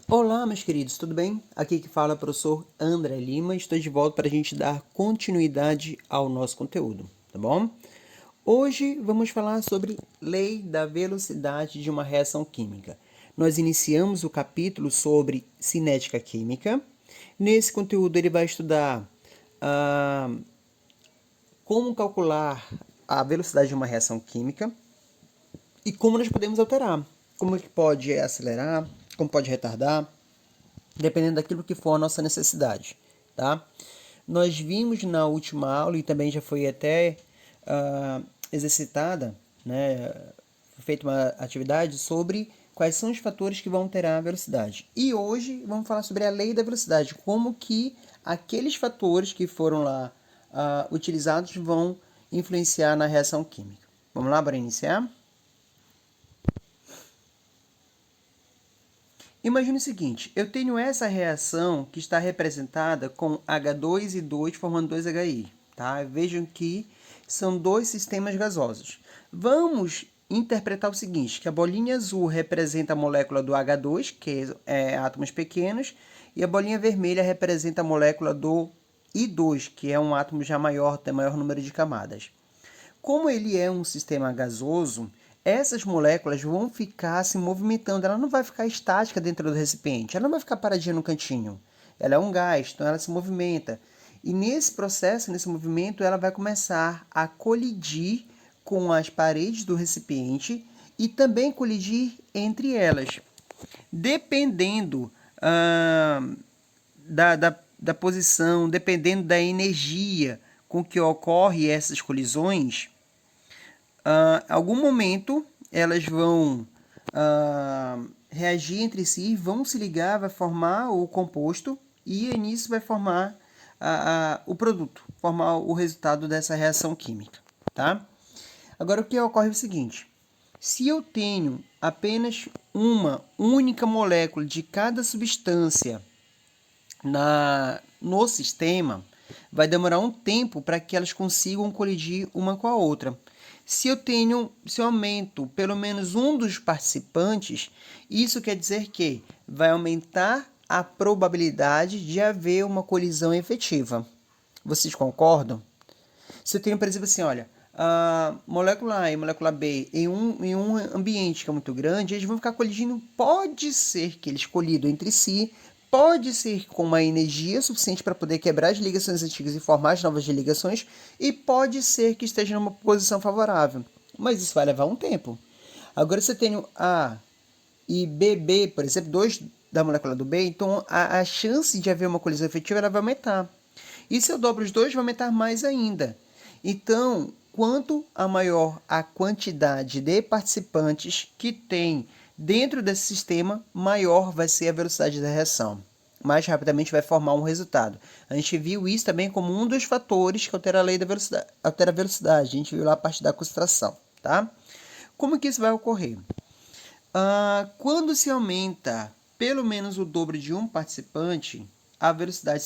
Olá, meus queridos, tudo bem? Aqui que fala é o professor André Lima. Estou de volta para a gente dar continuidade ao nosso conteúdo, tá bom? Hoje vamos falar sobre lei da velocidade de uma reação química. Nós iniciamos o capítulo sobre cinética química. Nesse conteúdo ele vai estudar como calcular a velocidade de uma reação química e como nós podemos alterar. Como que pode acelerar, como pode retardar, dependendo daquilo que for a nossa necessidade, tá? Nós vimos na última aula, e também já foi até exercitada, né, feita uma atividade sobre quais são os fatores que vão alterar a velocidade. E hoje vamos falar sobre a lei da velocidade, como que aqueles fatores que foram lá utilizados vão influenciar na reação química. Vamos lá para iniciar? Imagine o seguinte, eu tenho essa reação que está representada com H2 e 2 formando 2HI. Tá? Vejam que são dois sistemas gasosos. Vamos interpretar o seguinte, que a bolinha azul representa a molécula do H2, que é átomos pequenos, e a bolinha vermelha representa a molécula do I2, que é um átomo já maior, tem maior número de camadas. Como ele é um sistema gasoso, essas moléculas vão ficar se movimentando, ela não vai ficar estática dentro do recipiente, ela não vai ficar paradinha no cantinho. Ela é um gás, então ela se movimenta. E nesse processo, nesse movimento, ela vai começar a colidir com as paredes do recipiente e também colidir entre elas. Dependendo da posição, dependendo da energia com que ocorre essas colisões, algum momento elas vão reagir entre si, vão se ligar, vai formar o composto e nisso vai formar o produto, formar o resultado dessa reação química, tá? Agora o que ocorre é o seguinte, se eu tenho apenas uma única molécula de cada substância no sistema, vai demorar um tempo para que elas consigam colidir uma com a outra. Se eu aumento pelo menos um dos participantes, isso quer dizer que vai aumentar a probabilidade de haver uma colisão efetiva. Vocês concordam? Se eu tenho, por exemplo, assim, olha, a molécula A e molécula B em um ambiente que é muito grande, eles vão ficar colidindo. Pode ser que eles colidam entre si, pode ser com uma energia suficiente para poder quebrar as ligações antigas e formar as novas ligações, e pode ser que esteja numa posição favorável. Mas isso vai levar um tempo. Agora, se eu tenho A e BB, por exemplo, dois da molécula do B, então a chance de haver uma colisão efetiva ela vai aumentar. E se eu dobro os dois, vai aumentar mais ainda. Então, quanto a maior a quantidade de participantes que tem dentro desse sistema, maior vai ser a velocidade da reação. Mais rapidamente vai formar um resultado. A gente viu isso também como um dos fatores que altera a lei da velocidade. Altera a velocidade. A gente viu lá a parte da concentração, tá? Como que isso vai ocorrer? Quando se aumenta pelo menos o dobro de um participante, a velocidade,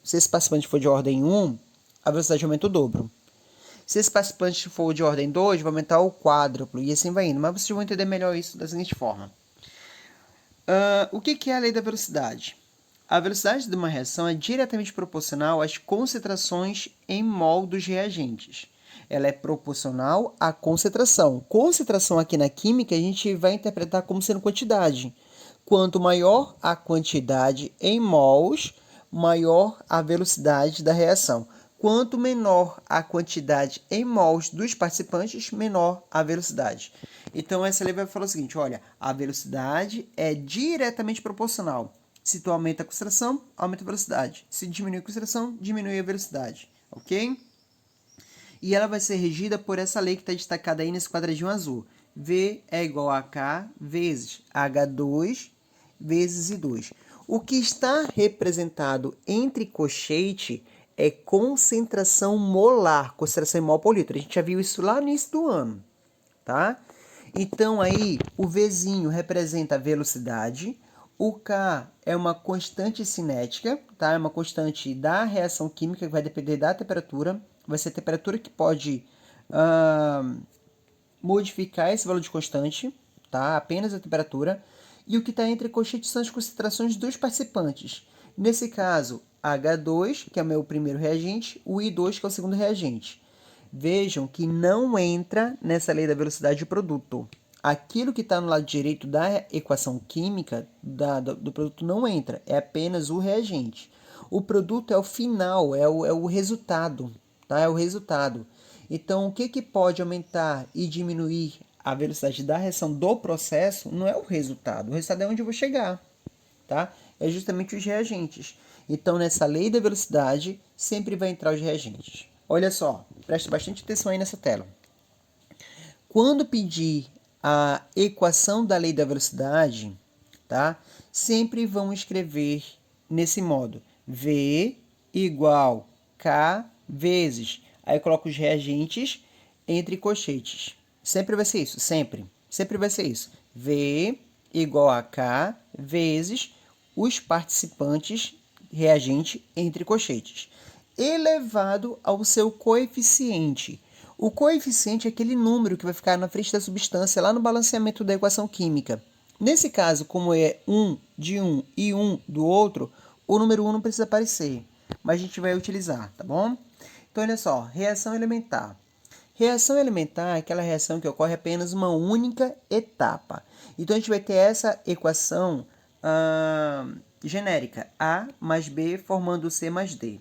se esse participante for de ordem 1, a velocidade aumenta o dobro. Se esse participante for de ordem 2, vai aumentar o quádruplo e assim vai indo. Mas vocês vão entender melhor isso da seguinte forma. O que é a lei da velocidade? A velocidade de uma reação é diretamente proporcional às concentrações em mol dos reagentes. Ela é proporcional à concentração. Concentração aqui na química a gente vai interpretar como sendo quantidade. Quanto maior a quantidade em mols, maior a velocidade da reação. Quanto menor a quantidade em mols dos participantes, menor a velocidade. Então, essa lei vai falar o seguinte, olha, a velocidade é diretamente proporcional. Se tu aumenta a concentração, aumenta a velocidade. Se diminui a concentração, diminui a velocidade. Ok? E ela vai ser regida por essa lei que está destacada aí nesse quadradinho azul. V é igual a K vezes H2 vezes I2. O que está representado entre colchete é concentração molar, concentração em mol por litro. A gente já viu isso lá no início do ano, tá? Então aí o Vzinho representa a velocidade, o K é uma constante cinética, tá? É uma constante da reação química que vai depender da temperatura. Vai ser a temperatura que pode modificar esse valor de constante, tá? Apenas a temperatura. E o que está entre colchetes são as concentrações dos participantes. Nesse caso, H2, que é o meu primeiro reagente, o I2, que é o segundo reagente. Vejam que não entra nessa lei da velocidade de produto. Aquilo que está no lado direito da equação química do produto não entra, é apenas o reagente. O produto é o final, é o resultado, tá? É o resultado. Então, o que pode aumentar e diminuir a velocidade da reação do processo não é o resultado. O resultado é onde eu vou chegar, tá? É justamente os reagentes. Então, nessa lei da velocidade, sempre vai entrar os reagentes. Olha só, preste bastante atenção aí nessa tela. Quando pedir a equação da lei da velocidade, tá? Sempre vão escrever nesse modo. V igual K vezes. Aí eu coloco os reagentes entre colchetes. Sempre vai ser isso, sempre. Sempre vai ser isso. V igual a K vezes os participantes, reagente entre colchetes, elevado ao seu coeficiente. O coeficiente é aquele número que vai ficar na frente da substância lá no balanceamento da equação química. Nesse caso, como é 1 de um e 1 do outro, o número 1 não precisa aparecer, mas a gente vai utilizar, tá bom? Então, olha só, reação elementar. Reação elementar é aquela reação que ocorre apenas uma única etapa. Então, a gente vai ter essa equação genérica, A mais B formando C mais D.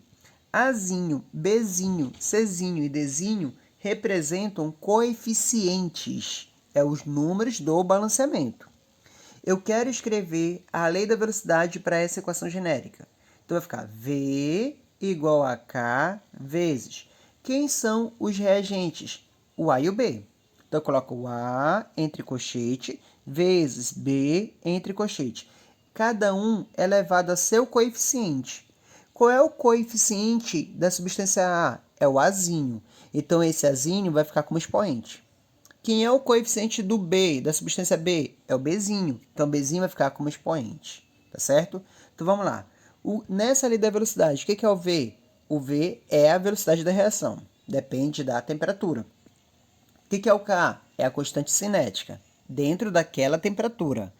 Azinho, Bzinho, Czinho e Dzinho representam coeficientes, os números do balanceamento. Eu quero escrever a lei da velocidade para essa equação genérica. Então, vai ficar V igual a K vezes. Quem são os reagentes? O A e o B. Então, eu coloco o A entre colchete vezes B entre colchete. Cada um é elevado a seu coeficiente. Qual é o coeficiente da substância A? É o Azinho. Então, esse Azinho vai ficar como expoente. Quem é o coeficiente do B, da substância B? É o Bzinho. Então, Bzinho vai ficar como expoente. Tá certo? Então, vamos lá. Nessa lei da velocidade, o que é o V? O V é a velocidade da reação. Depende da temperatura. O que é o K? É a constante cinética, dentro daquela temperatura.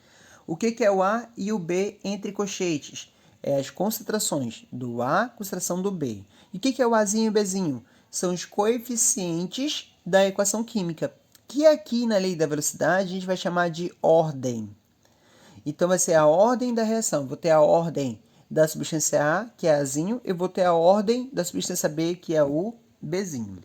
O que é o A e o B entre colchetes? É as concentrações do A, concentração do B. E o que é o Azinho e o Bzinho? São os coeficientes da equação química, que aqui na lei da velocidade a gente vai chamar de ordem. Então, vai ser a ordem da reação. Vou ter a ordem da substância A, que é Azinho, e vou ter a ordem da substância B, que é o Bzinho.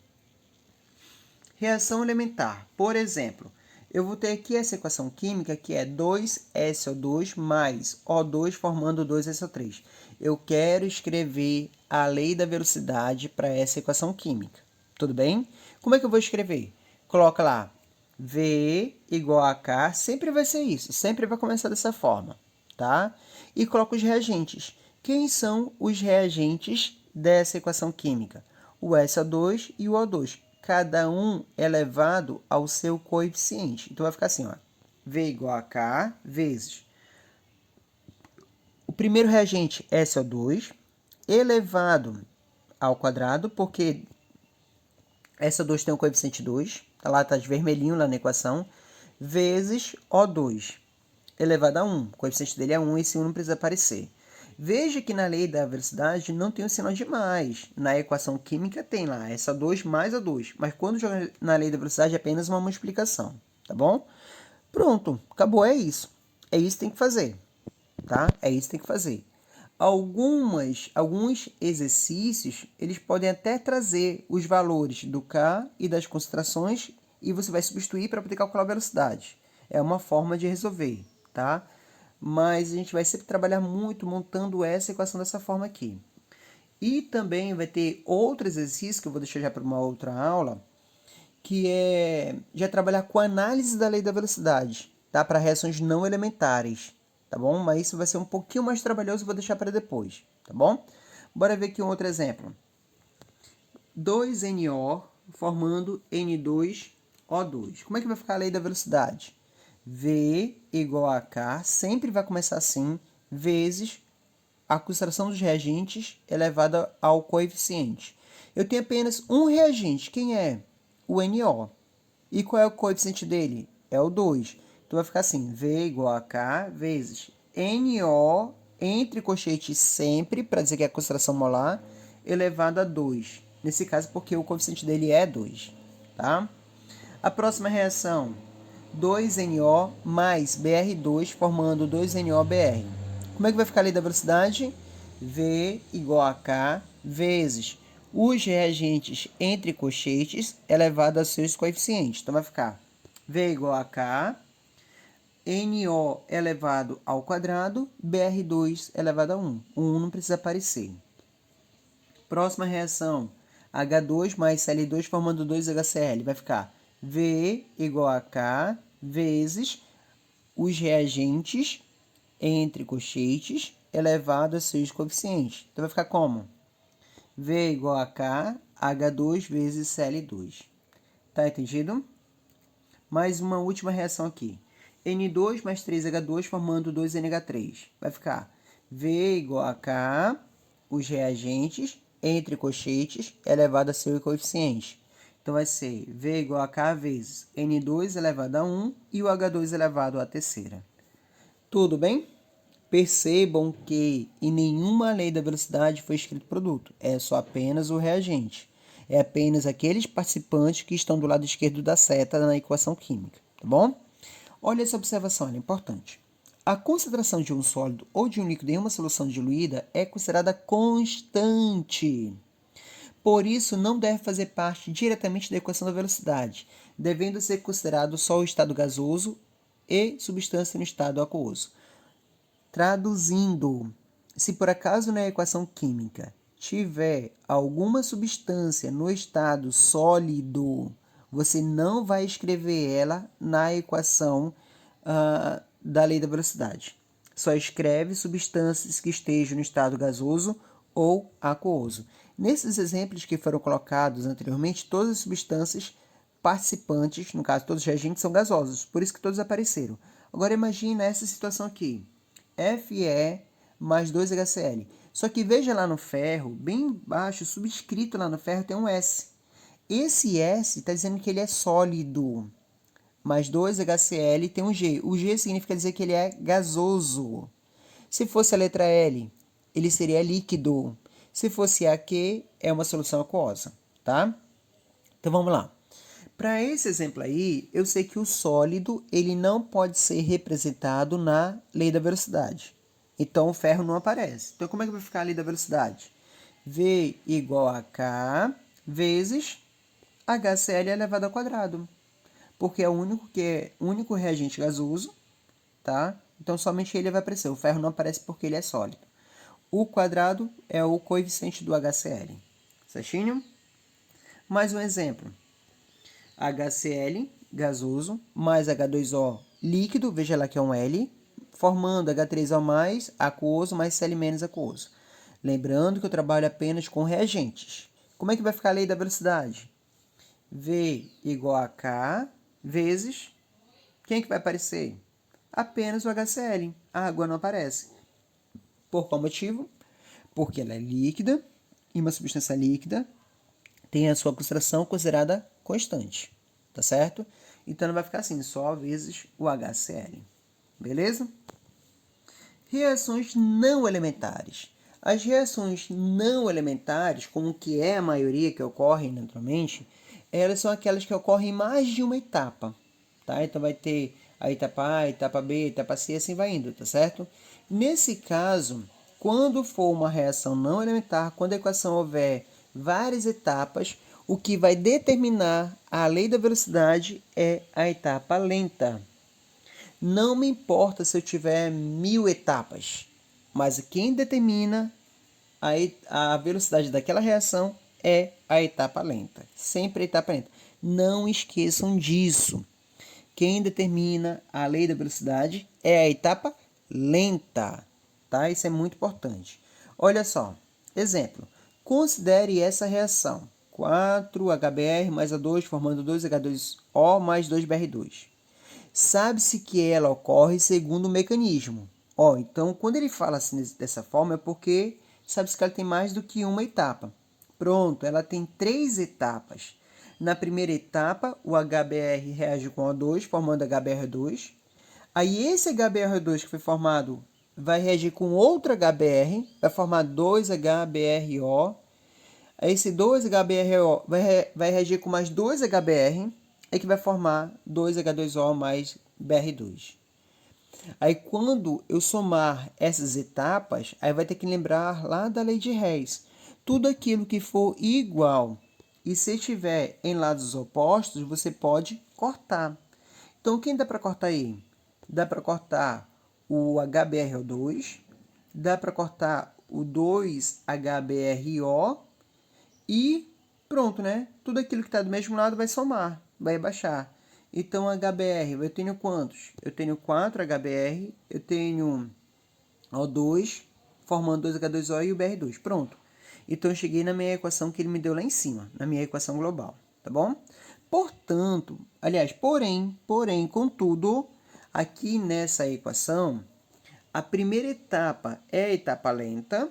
Reação elementar. Por exemplo, eu vou ter aqui essa equação química, que é 2SO2 mais O2 formando 2SO3. Eu quero escrever a lei da velocidade para essa equação química. Tudo bem? Como é que eu vou escrever? Coloca lá, V igual a K, sempre vai ser isso, sempre vai começar dessa forma, tá? E coloco os reagentes. Quem são os reagentes dessa equação química? O SO2 e o O2. Cada um elevado ao seu coeficiente. Então, vai ficar assim, ó, V igual a K vezes o primeiro reagente, SO2, elevado ao quadrado, porque SO2 tem o coeficiente 2, tá lá, tá de vermelhinho lá na equação, vezes O2, elevado a 1. O coeficiente dele é 1, esse 1 não precisa aparecer. Veja que na lei da velocidade não tem o sinal de mais. Na equação química tem lá, SO2 mais O2. Mas quando joga na lei da velocidade é apenas uma multiplicação, tá bom? Pronto, acabou, é isso. É isso que tem que fazer, tá? É isso que tem que fazer. Alguns exercícios, eles podem até trazer os valores do K e das concentrações e você vai substituir para poder calcular a velocidade. É uma forma de resolver, tá? Mas a gente vai sempre trabalhar muito montando essa equação dessa forma aqui. E também vai ter outro exercício que eu vou deixar já para uma outra aula, que é já trabalhar com a análise da lei da velocidade, tá? Para reações não elementares, tá bom? Mas isso vai ser um pouquinho mais trabalhoso, vou deixar para depois, tá bom? Bora ver aqui um outro exemplo. 2NO formando N2O2. Como é que vai ficar a lei da velocidade? V igual a K, sempre vai começar assim, vezes a concentração dos reagentes elevada ao coeficiente. Eu tenho apenas um reagente, quem é? O NO. E qual é o coeficiente dele? É o 2. Então, vai ficar assim, V igual a K vezes NO, entre colchetes sempre, para dizer que é a concentração molar, elevado a 2. Nesse caso, porque o coeficiente dele é 2, tá? A próxima reação, 2NO mais BR2, formando 2NOBR. Como é que vai ficar a lei da velocidade? V igual a K vezes os reagentes entre colchetes elevado a seus coeficientes. Então, vai ficar V igual a K, NO elevado ao quadrado, BR2 elevado a 1. O 1 não precisa aparecer. Próxima reação, H2 mais Cl2 formando 2HCl. Vai ficar V igual a K vezes os reagentes entre colchetes elevado a seus coeficientes. Então, vai ficar como? V igual a K, H2 vezes Cl2. Tá entendido? Mais uma última reação aqui. N2 mais 3H2 formando 2NH3. Vai ficar V igual a K, os reagentes entre colchetes elevado a seu coeficiente. Então, vai ser V igual a K vezes N2 elevado a 1 e o H2 elevado à terceira. Tudo bem? Percebam que em nenhuma lei da velocidade foi escrito produto. É só apenas o reagente. É apenas aqueles participantes que estão do lado esquerdo da seta na equação química. Tá bom? Olha essa observação, ela é importante. A concentração de um sólido ou de um líquido em uma solução diluída é considerada constante. Por isso, não deve fazer parte diretamente da equação da velocidade, devendo ser considerado só o estado gasoso e substância no estado aquoso. Traduzindo, se por acaso na equação química tiver alguma substância no estado sólido, você não vai escrever ela na equação da lei da velocidade. Só escreve substâncias que estejam no estado gasoso ou aquoso. Nesses exemplos que foram colocados anteriormente, todas as substâncias participantes, no caso todos os reagentes, são gasosos, por isso que todos apareceram. Agora imagine essa situação aqui. Fe mais 2HCl. Só que veja lá no ferro, bem embaixo, subscrito lá no ferro, tem um S. Esse S está dizendo que ele é sólido. Mais 2HCl tem um G. O G significa dizer que ele é gasoso. Se fosse a letra L, ele seria líquido. Se fosse a Q, é uma solução aquosa, tá? Então vamos lá. Para esse exemplo aí, eu sei que o sólido ele não pode ser representado na lei da velocidade. Então, o ferro não aparece. Então, como é que vai ficar a lei da velocidade? V igual a K vezes HCl elevado ao quadrado. Porque é o único reagente gasoso, tá? Então, somente ele vai aparecer. O ferro não aparece porque ele é sólido. O quadrado é o coeficiente do HCl. Certinho? Mais um exemplo. HCl, gasoso, mais H2O, líquido, veja lá que é um L, formando H3O mais aquoso, mais Cl menos aquoso. Lembrando que eu trabalho apenas com reagentes. Como é que vai ficar a lei da velocidade? V igual a K vezes... Quem é que vai aparecer? Apenas o HCl. A água não aparece. Por qual motivo? Porque ela é líquida, e uma substância líquida tem a sua concentração considerada constante, tá certo? Então, vai ficar assim, só vezes o HCl, beleza? Reações não elementares. As reações não elementares, como que é a maioria que ocorrem naturalmente, elas são aquelas que ocorrem em mais de uma etapa, tá? Então, vai ter a etapa A, a etapa B, a etapa C, assim vai indo, tá certo? Nesse caso, quando for uma reação não elementar, quando a equação houver várias etapas, o que vai determinar a lei da velocidade é a etapa lenta. Não me importa se eu tiver 1000 etapas, mas quem determina a velocidade daquela reação é a etapa lenta. Sempre a etapa lenta. Não esqueçam disso. Quem determina a lei da velocidade é a etapa lenta, tá? Isso é muito importante. Olha só, exemplo. Considere essa reação. 4HBr mais A2 formando 2H2O mais 2BR2. Sabe-se que ela ocorre segundo o mecanismo. Então, quando ele fala assim dessa forma, é porque sabe-se que ela tem mais do que uma etapa. Pronto, ela tem 3 etapas. Na primeira etapa, o HBr reage com O2, formando HBr2. Aí esse HBr2 que foi formado vai reagir com outro HBr, vai formar 2HBrO. Aí esse 2HBrO vai reagir com mais 2HBr, aí que vai formar 2H2O mais Br2. Aí quando eu somar essas etapas, aí vai ter que lembrar lá da lei de Hess. Tudo aquilo que for igual e se estiver em lados opostos, você pode cortar. Então, quem dá para cortar aí? Dá para cortar o HBrO2, dá para cortar o 2HBrO e pronto, né? Tudo aquilo que está do mesmo lado vai somar, vai baixar. Então, HBr, eu tenho quantos? Eu tenho 4 HBr, eu tenho O2, formando 2H2O e o Br2. Pronto. Então, eu cheguei na minha equação que ele me deu lá em cima, na minha equação global, tá bom? Portanto, aliás, porém, contudo, aqui nessa equação, a primeira etapa é a etapa lenta,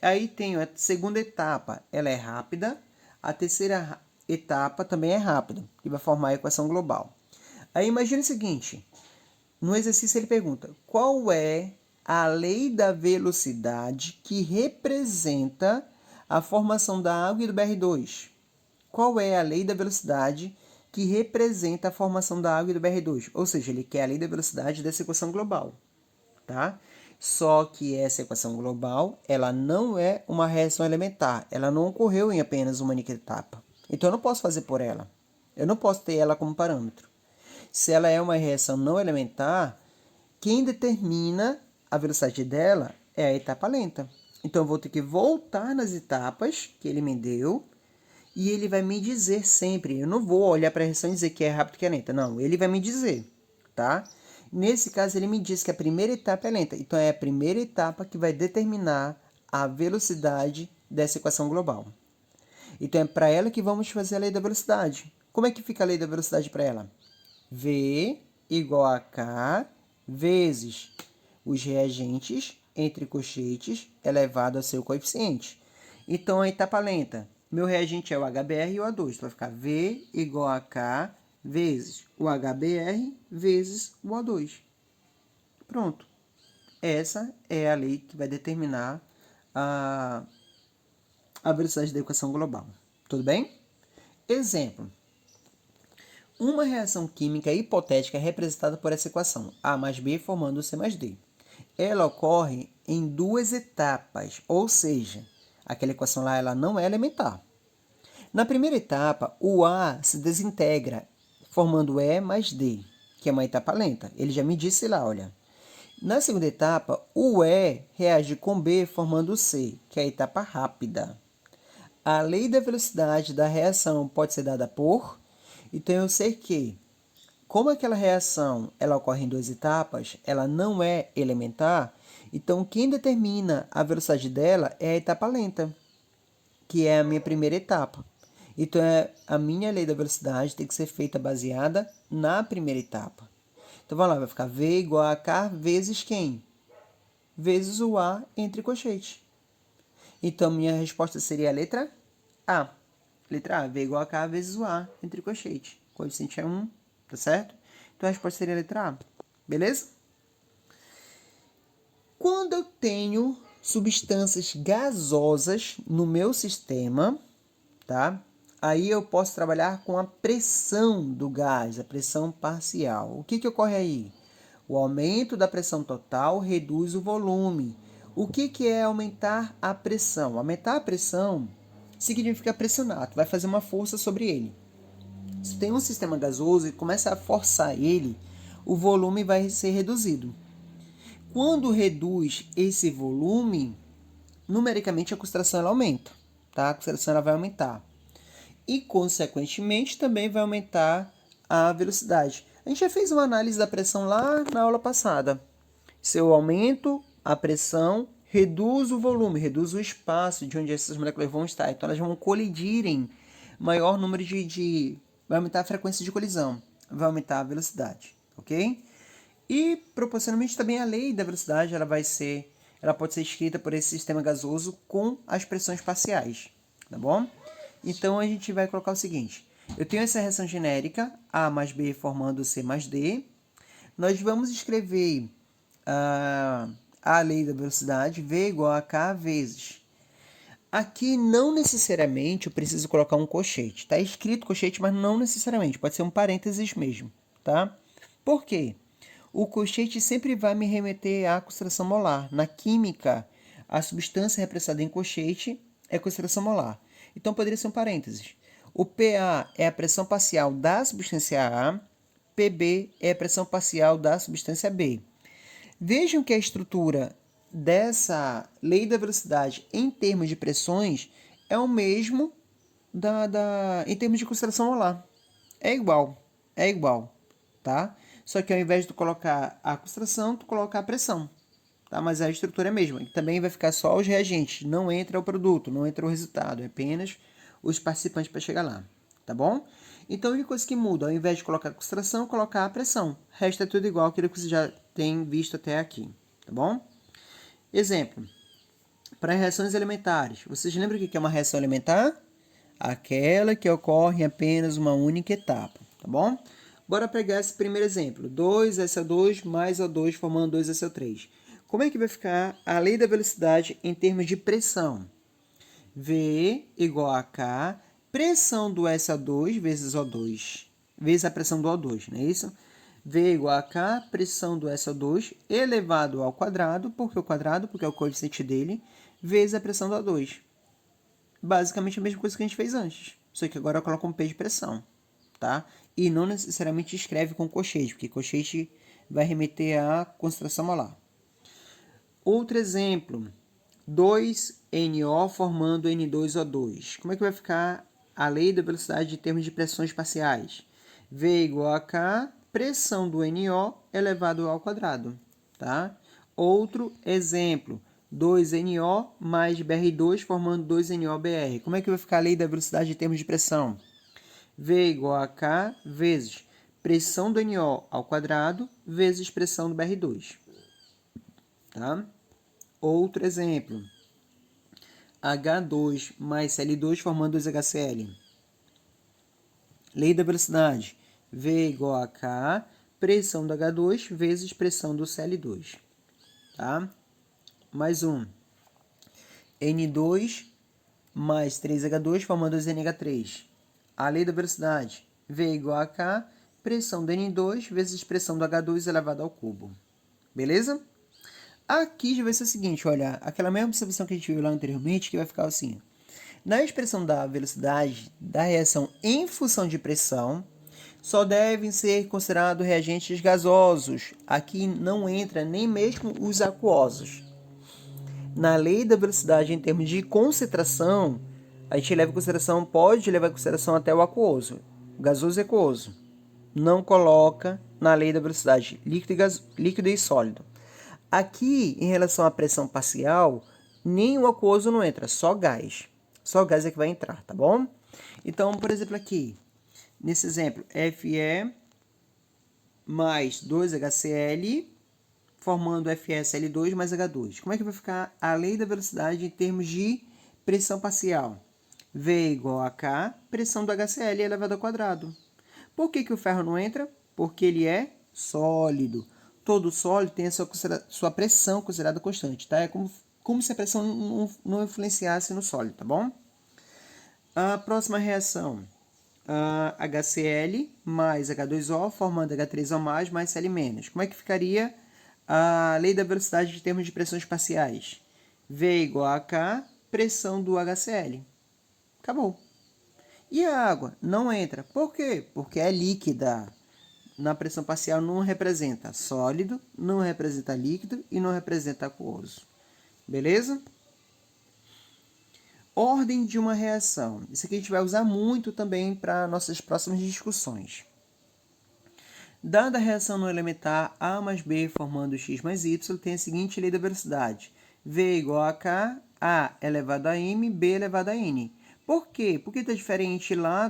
aí tenho a segunda etapa, ela é rápida, a terceira etapa também é rápida, que vai formar a equação global. Aí imagine o seguinte, no exercício ele pergunta, qual é a lei da velocidade que representa a formação da água e do Br2? Qual é a lei da velocidade que representa a formação da água e do Br2? Ou seja, ele quer a lei da velocidade dessa equação global, tá? Só que essa equação global, ela não é uma reação elementar. Ela não ocorreu em apenas uma única etapa. Então, eu não posso fazer por ela. Eu não posso ter ela como parâmetro. Se ela é uma reação não elementar, quem determina a velocidade dela é a etapa lenta. Então, eu vou ter que voltar nas etapas que ele me deu e ele vai me dizer sempre. Eu não vou olhar para a reação e dizer que é rápido que é lenta. Não, ele vai me dizer, tá? Nesse caso, ele me diz que a primeira etapa é lenta. Então, é a primeira etapa que vai determinar a velocidade dessa equação global. Então, é para ela que vamos fazer a lei da velocidade. Como é que fica a lei da velocidade para ela? V igual a K vezes os reagentes entre colchetes elevado ao seu coeficiente. Então, a etapa lenta, meu reagente é o HBr e o O2. Então, vai ficar V igual a K vezes o HBr vezes o O2. Pronto. Essa é a lei que vai determinar a velocidade da equação global. Tudo bem? Exemplo. Uma reação química hipotética é representada por essa equação, A mais B formando C mais D. Ela ocorre em duas etapas, ou seja, aquela equação lá ela não é elementar. Na primeira etapa, o A se desintegra, formando E mais D, que é uma etapa lenta. Ele já me disse lá, olha. Na segunda etapa, o E reage com B, formando C, que é a etapa rápida. A lei da velocidade da reação pode ser dada por... Então, eu sei que, como aquela reação ela ocorre em duas etapas, ela não é elementar, então quem determina a velocidade dela é a etapa lenta, que é a minha primeira etapa. Então, a minha lei da velocidade tem que ser feita baseada na primeira etapa. Então, vamos lá, vai ficar V igual a K vezes quem? Vezes o A entre colchetes. Então, minha resposta seria a letra A. Letra A, V igual a K vezes o A entre colchetes. O coeficiente é 1, tá certo? Então, a resposta seria a letra A. Beleza? Quando eu tenho substâncias gasosas no meu sistema, tá? Aí eu posso trabalhar com a pressão do gás, a pressão parcial. O que ocorre aí? O aumento da pressão total reduz o volume. O que é aumentar a pressão? Aumentar a pressão significa pressionar, tu vai fazer uma força sobre ele. Se tem um sistema gasoso e começa a forçar ele, o volume vai ser reduzido. Quando reduz esse volume, numericamente a concentração ela aumenta, tá? A concentração ela vai aumentar. E, consequentemente, também vai aumentar a velocidade. A gente já fez uma análise da pressão lá na aula passada. Se eu aumento a pressão, reduz o volume, reduz o espaço de onde essas moléculas vão estar. Então, elas vão colidir em maior número vai aumentar a frequência de colisão, vai aumentar a velocidade, ok? E, proporcionalmente, também a lei da velocidade ela pode ser escrita por esse sistema gasoso com as pressões parciais, tá bom? Então, a gente vai colocar o seguinte. Eu tenho essa reação genérica, A mais B formando C mais D. nós vamos escrever a lei da velocidade, V igual a K vezes. Aqui não necessariamente eu preciso colocar um colchete. Está escrito colchete, mas não necessariamente. Pode ser um parênteses mesmo, tá? Por quê? O colchete sempre vai me remeter à concentração molar. Na química, a substância representada em colchete é concentração molar. Então, poderia ser um parênteses. O PA é a pressão parcial da substância A, PB é a pressão parcial da substância B. Vejam que a estrutura dessa lei da velocidade em termos de pressões é o mesmo em termos de concentração molar. É igual, tá? Só que ao invés de tu colocar a concentração, tu coloca a pressão, tá? Mas a estrutura é a mesma. Também vai ficar só os reagentes, não entra o produto, não entra o resultado, é apenas os participantes para chegar lá, tá bom? Então, a única coisa que muda, ao invés de colocar a concentração, colocar a pressão. O resto é tudo igual aquilo que você já tem visto até aqui, tá bom? Exemplo, para reações elementares. Vocês lembram o que é uma reação elementar? Aquela que ocorre em apenas uma única etapa, tá bom? Bora pegar esse primeiro exemplo. 2SO2 mais O2 formando 2SO3. Como é que vai ficar a lei da velocidade em termos de pressão? V igual a K, pressão do SO2 vezes O2, vezes a pressão do O2, não é isso? V igual a K, pressão do SO2 elevado ao quadrado, porque é o coeficiente dele, vezes a pressão do O2. Basicamente a mesma coisa que a gente fez antes, só que agora eu coloco um P de pressão, tá? E não necessariamente escreve com colchete, porque colchete vai remeter à concentração molar. Outro exemplo, 2NO formando N2O2. Como é que vai ficar a lei da velocidade em termos de pressões parciais? V igual a K, pressão do NO elevado ao quadrado, tá? Outro exemplo, 2NO mais BR2 formando 2NOBR. Como é que vai ficar a lei da velocidade em termos de pressão? V igual a K vezes pressão do NO ao quadrado vezes pressão do BR2, tá? Outro exemplo, H2 mais Cl2 formando 2HCl. Lei da velocidade, V igual a K, pressão do H2 vezes pressão do Cl2. Tá? Mais um, N2 mais 3H2 formando 2NH3. A lei da velocidade, V igual a K, pressão do N2 vezes pressão do H2 elevado ao cubo. Beleza? Aqui já vai ser o seguinte, olha, aquela mesma observação que a gente viu lá anteriormente, que vai ficar assim. Na expressão da velocidade da reação em função de pressão, só devem ser considerados reagentes gasosos. Aqui não entra nem mesmo os aquosos. Na lei da velocidade em termos de concentração, a gente pode levar em consideração até o aquoso, gasoso e aquoso. Não coloca na lei da velocidade líquido e sólido. Aqui, em relação à pressão parcial, nem o aquoso não entra, só gás. Só gás é que vai entrar, tá bom? Então, por exemplo, aqui, nesse exemplo, Fe mais 2HCl, formando FeSL2 mais H2. Como é que vai ficar a lei da velocidade em termos de pressão parcial? V igual a K, pressão do HCl elevado ao quadrado. Por que o ferro não entra? Porque ele é sólido. Todo sólido tem a sua pressão considerada constante, tá? É como se a pressão não influenciasse no sólido, tá bom? A próxima reação, HCl mais H2O formando H3O mais Cl-. Como é que ficaria a lei da velocidade de termos de pressões parciais? V igual a K, pressão do HCl. Acabou. E a água? Não entra. Por quê? Porque é líquida. Na pressão parcial não representa sólido, não representa líquido e não representa aquoso. Beleza? Ordem de uma reação. Isso aqui a gente vai usar muito também para nossas próximas discussões. Dada a reação no elementar A mais B formando x mais y, tem a seguinte lei da velocidade. V igual a K, A elevado a M, B elevado a N. Por quê? Por que está diferente lá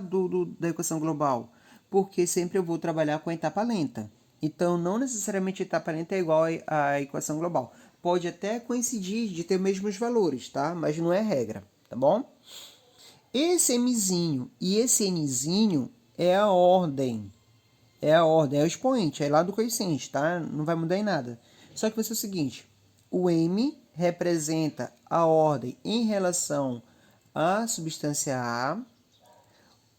da equação global? Porque sempre eu vou trabalhar com a etapa lenta. Então, não necessariamente a etapa lenta é igual à equação global. Pode até coincidir de ter os mesmos valores, tá? Mas não é regra, tá bom? Esse Mzinho e esse Nzinho é a ordem. é a ordem, é o expoente, é lá do coeficiente, tá? Não vai mudar em nada. Só que vai ser o seguinte, o M representa a ordem em relação à substância A,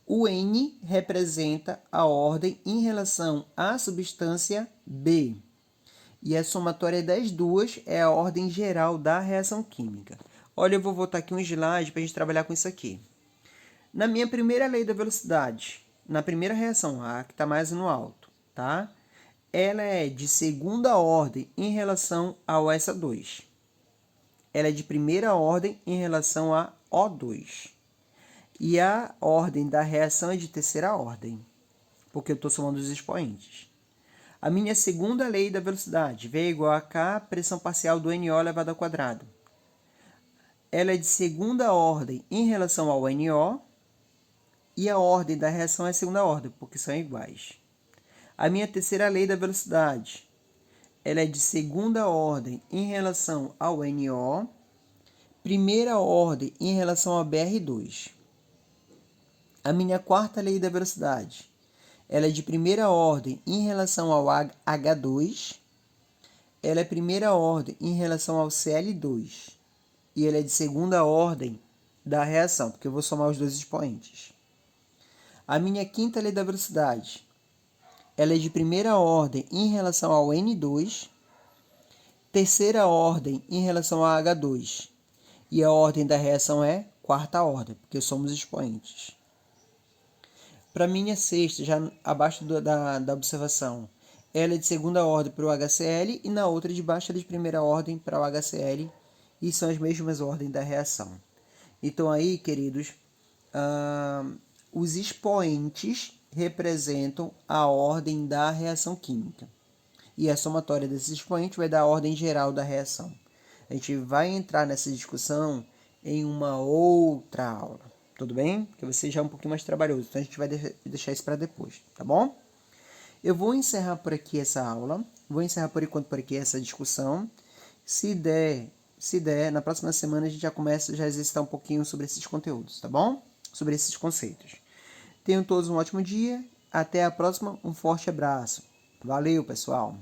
o N representa a ordem em relação à substância B. E a somatória das duas é a ordem geral da reação química. Olha, eu vou voltar aqui um slide para a gente trabalhar com isso aqui. Na minha primeira lei da velocidade, na primeira reação, a que está mais no alto, tá? Ela é de segunda ordem em relação ao SO2. Ela é de primeira ordem em relação a O2. E a ordem da reação é de terceira ordem, porque eu estou somando os expoentes. A minha segunda lei da velocidade, V igual a K, pressão parcial do NO elevado ao quadrado. Ela é de segunda ordem em relação ao NO, e a ordem da reação é segunda ordem, porque são iguais. A minha terceira lei da velocidade, ela é de segunda ordem em relação ao NO, primeira ordem em relação ao BR2. A minha quarta lei da velocidade, ela é de primeira ordem em relação ao H2, ela é primeira ordem em relação ao Cl2, e ela é de segunda ordem da reação, porque eu vou somar os dois expoentes. A minha quinta lei da velocidade, ela é de primeira ordem em relação ao N2, terceira ordem em relação ao H2, e a ordem da reação é quarta ordem, porque somos expoentes. Para minha sexta, já abaixo da observação, ela é de segunda ordem para o HCl e na outra de baixo ela é de primeira ordem para o HCl, e são as mesmas ordens da reação. Então aí, queridos, os expoentes representam a ordem da reação química. E a somatória desses expoentes vai dar a ordem geral da reação. A gente vai entrar nessa discussão em uma outra aula. Tudo bem? Porque vai ser já um pouquinho mais trabalhoso. Então a gente vai deixar isso para depois, tá bom? Eu vou encerrar por aqui essa aula. Vou encerrar por enquanto por aqui essa discussão. Se der, na próxima semana a gente já começa a exercitar um pouquinho sobre esses conteúdos, tá bom? Sobre esses conceitos. Tenham todos um ótimo dia. Até a próxima. Um forte abraço. Valeu, pessoal!